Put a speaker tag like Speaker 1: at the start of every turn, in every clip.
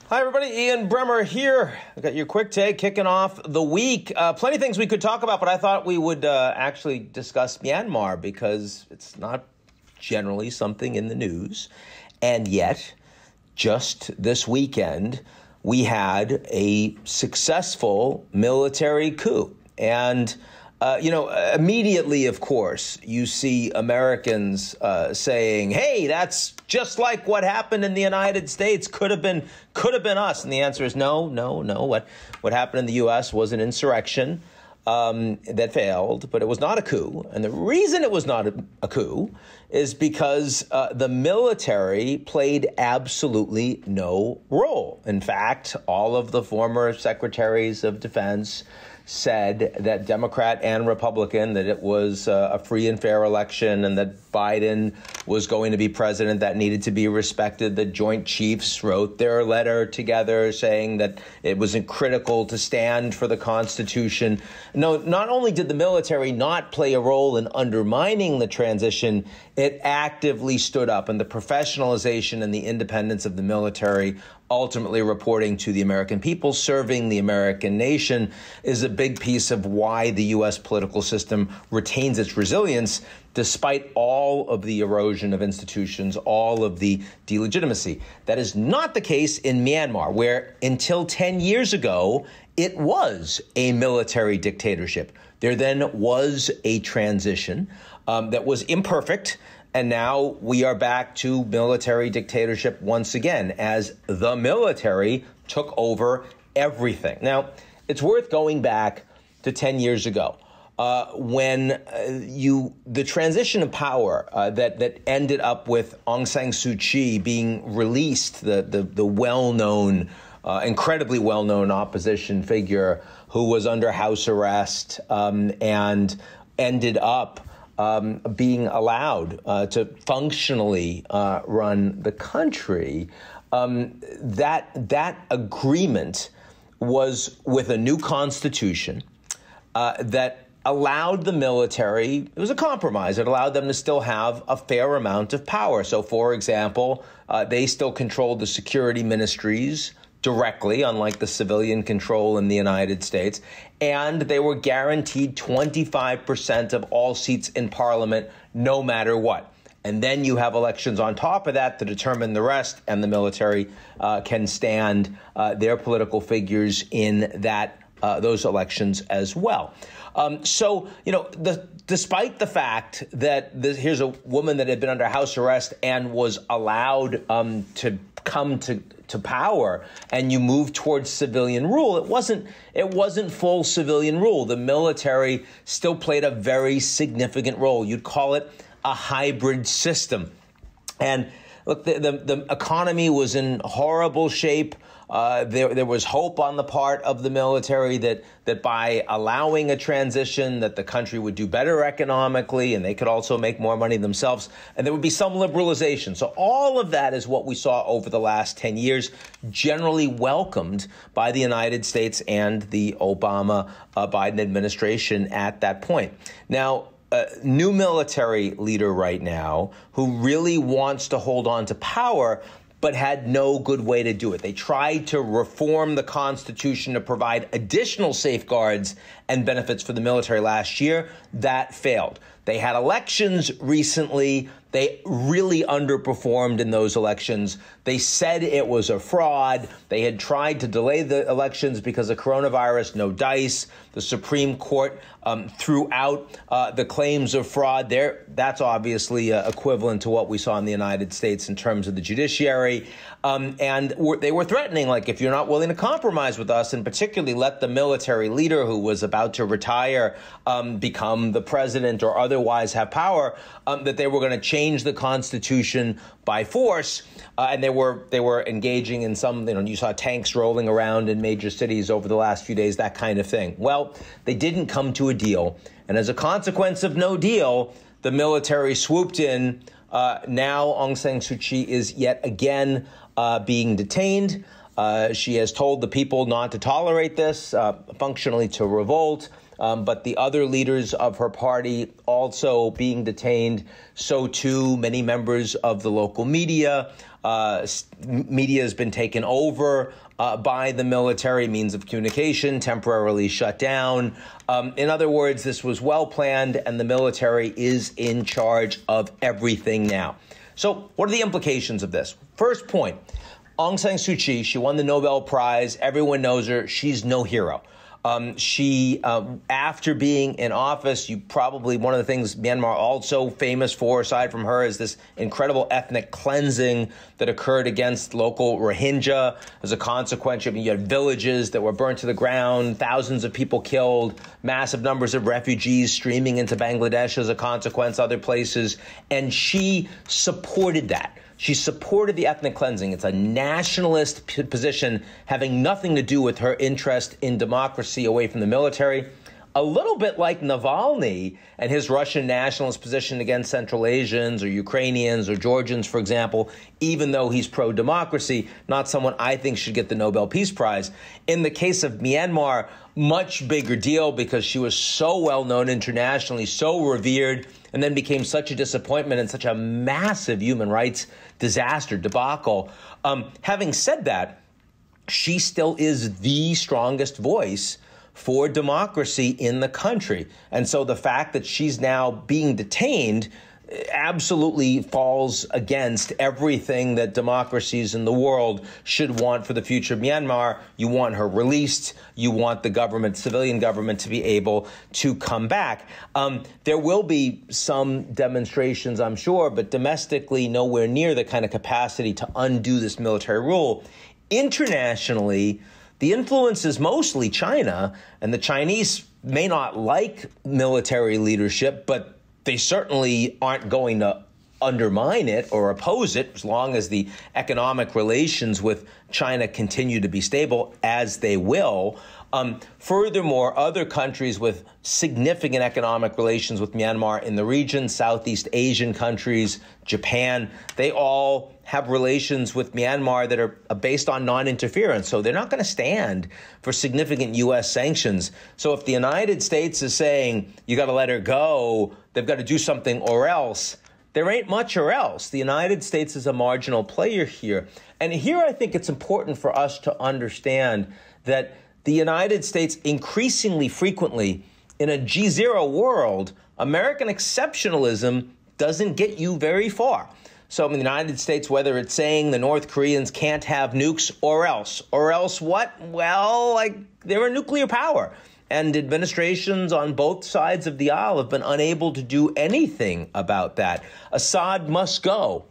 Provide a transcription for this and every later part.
Speaker 1: Hi, everybody. Ian Bremmer here. I got your quick take kicking off the week. Plenty of things we could talk about, but I thought we would actually discuss Myanmar because it's not generally something in the news. And yet, just this weekend, we had a successful military coup. And immediately, of course, you see Americans saying, hey, that's just like what happened in the United States. Could have been us. And the answer is no. What happened in the U.S. was an insurrection that failed, but it was not a coup. And the reason it was not a coup is because the military played absolutely no role. In fact, all of the former secretaries of defense said that Democrat and Republican, that it was a free and fair election and that Biden was going to be president that needed to be respected. The Joint Chiefs wrote their letter together saying that it was critical to stand for the Constitution. No, not only did the military not play a role in undermining the transition, it actively stood up, and the professionalization and the independence of the military ultimately reporting to the American people, serving the American nation, is a big piece of why the U.S. political system retains its resilience despite all of the erosion of institutions, all of the delegitimacy. That is not the case in Myanmar, where until 10 years ago, it was a military dictatorship. There then was a transition that was imperfect. And now we are back to military dictatorship once again, as the military took over everything. Now, it's worth going back to 10 years ago when the transition of power that ended up with Aung San Suu Kyi being released, the well-known, incredibly well-known opposition figure who was under house arrest and ended up being allowed to functionally run the country. That agreement was with a new constitution that allowed the military, it was a compromise, it allowed them to still have a fair amount of power. So, for example, they still controlled the security ministries directly, unlike the civilian control in the United States, and they were guaranteed 25% of all seats in parliament, no matter what. And then you have elections on top of that to determine the rest, and the military can stand their political figures in those elections as well. Despite the fact that here's a woman that had been under house arrest and was allowed to come to power, and you move towards civilian rule, it wasn't full civilian rule. The military still played a very significant role. You'd call it a hybrid system. And look, the economy was in horrible shape. There was hope on the part of the military that by allowing a transition that the country would do better economically and they could also make more money themselves, and there would be some liberalization. So all of that is what we saw over the last 10 years, generally welcomed by the United States and the Obama-Biden administration at that point. Now, new military leader right now who really wants to hold on to power but had no good way to do it. They tried to reform the Constitution to provide additional safeguards and benefits for the military last year. That failed. They had elections recently. They really underperformed in those elections. They said it was a fraud. They had tried to delay the elections because of coronavirus, no dice. The Supreme Court threw out the claims of fraud there. That's obviously equivalent to what we saw in the United States in terms of the judiciary. And they were threatening, like, if you're not willing to compromise with us, and particularly let the military leader who was about to retire become the president or otherwise have power, that they were going to change the Constitution by force. And they were engaging in some, you saw tanks rolling around in major cities over the last few days, that kind of thing. Well, they didn't come to a deal. And as a consequence of no deal, the military swooped in. Now Aung San Suu Kyi is yet again being detained. She has told the people not to tolerate this, functionally to revolt. But the other leaders of her party also being detained. So too many members of the local media, Media has been taken over by the military, means of communication temporarily shut down. In other words, this was well planned, and the military is in charge of everything now. So what are the implications of this? First point, Aung San Suu Kyi, she won the Nobel Prize. Everyone knows her. She's no hero. After being in office, one of the things Myanmar also famous for, aside from her, is this incredible ethnic cleansing that occurred against local Rohingya as a consequence. You had villages that were burnt to the ground, thousands of people killed, massive numbers of refugees streaming into Bangladesh as a consequence, other places. And she supported that. She supported the ethnic cleansing. It's a nationalist position having nothing to do with her interest in democracy away from the military. A little bit like Navalny and his Russian nationalist position against Central Asians or Ukrainians or Georgians, for example, even though he's pro-democracy, not someone I think should get the Nobel Peace Prize. In the case of Myanmar, much bigger deal because she was so well known internationally, so revered, and then became such a disappointment and such a massive human rights disaster, debacle. Having said that, she still is the strongest voice for democracy in the country. And so the fact that she's now being detained absolutely falls against everything that democracies in the world should want for the future of Myanmar. You want her released. You want the government, civilian government, to be able to come back. There will be some demonstrations, I'm sure, but domestically nowhere near the kind of capacity to undo this military rule. Internationally, the influence is mostly China, and the Chinese may not like military leadership, but they certainly aren't going to undermine it or oppose it as long as the economic relations with China continue to be stable, as they will. Furthermore, other countries with significant economic relations with Myanmar in the region, Southeast Asian countries, Japan, they all have relations with Myanmar that are based on non-interference. So they're not going to stand for significant U.S. sanctions. So if the United States is saying you got to let her go, they've got to do something or else, there ain't much or else. The United States is a marginal player here. And here I think it's important for us to understand that the United States increasingly frequently in a GZERO world, American exceptionalism doesn't get you very far. So in the United States, whether it's saying the North Koreans can't have nukes or else what? Well, they're a nuclear power. And administrations on both sides of the aisle have been unable to do anything about that. Assad must go.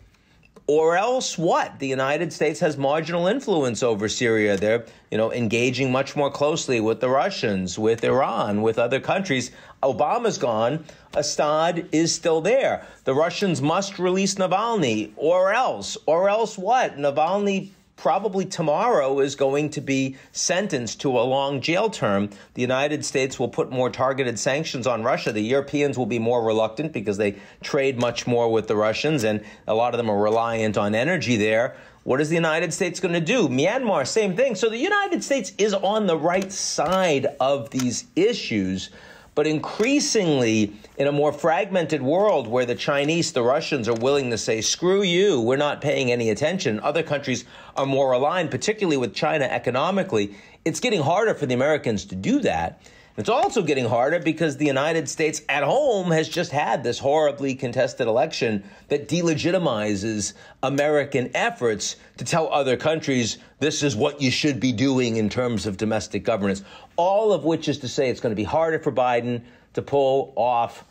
Speaker 1: Or else what? The United States has marginal influence over Syria. They're, engaging much more closely with the Russians, with Iran, with other countries. Obama's gone. Assad is still there. The Russians must release Navalny. Or else what? Navalny probably tomorrow is going to be sentenced to a long jail term. The United States will put more targeted sanctions on Russia. The Europeans will be more reluctant because they trade much more with the Russians, and a lot of them are reliant on energy there. What is the United States going to do? Myanmar, same thing. So the United States is on the right side of these issues. But increasingly, in a more fragmented world where the Chinese, the Russians are willing to say, screw you, we're not paying any attention. Other countries are more aligned, particularly with China economically. It's getting harder for the Americans to do that. It's also getting harder because the United States at home has just had this horribly contested election that delegitimizes American efforts to tell other countries this is what you should be doing in terms of domestic governance, all of which is to say it's going to be harder for Biden to pull off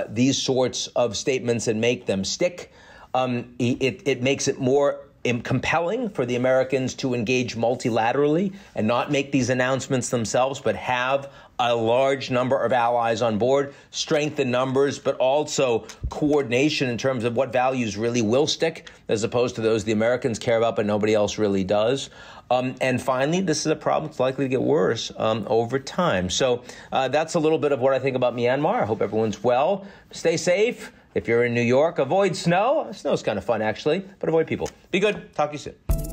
Speaker 1: these sorts of statements and make them stick. It makes it more compelling for the Americans to engage multilaterally and not make these announcements themselves, but have a large number of allies on board, strengthen numbers, but also coordination in terms of what values really will stick, as opposed to those the Americans care about, but nobody else really does. And finally, this is a problem that's likely to get worse over time. So that's a little bit of what I think about Myanmar. I hope everyone's well. Stay safe. If you're in New York, avoid snow. Snow's kind of fun, actually, but avoid people. Be good. Talk to you soon.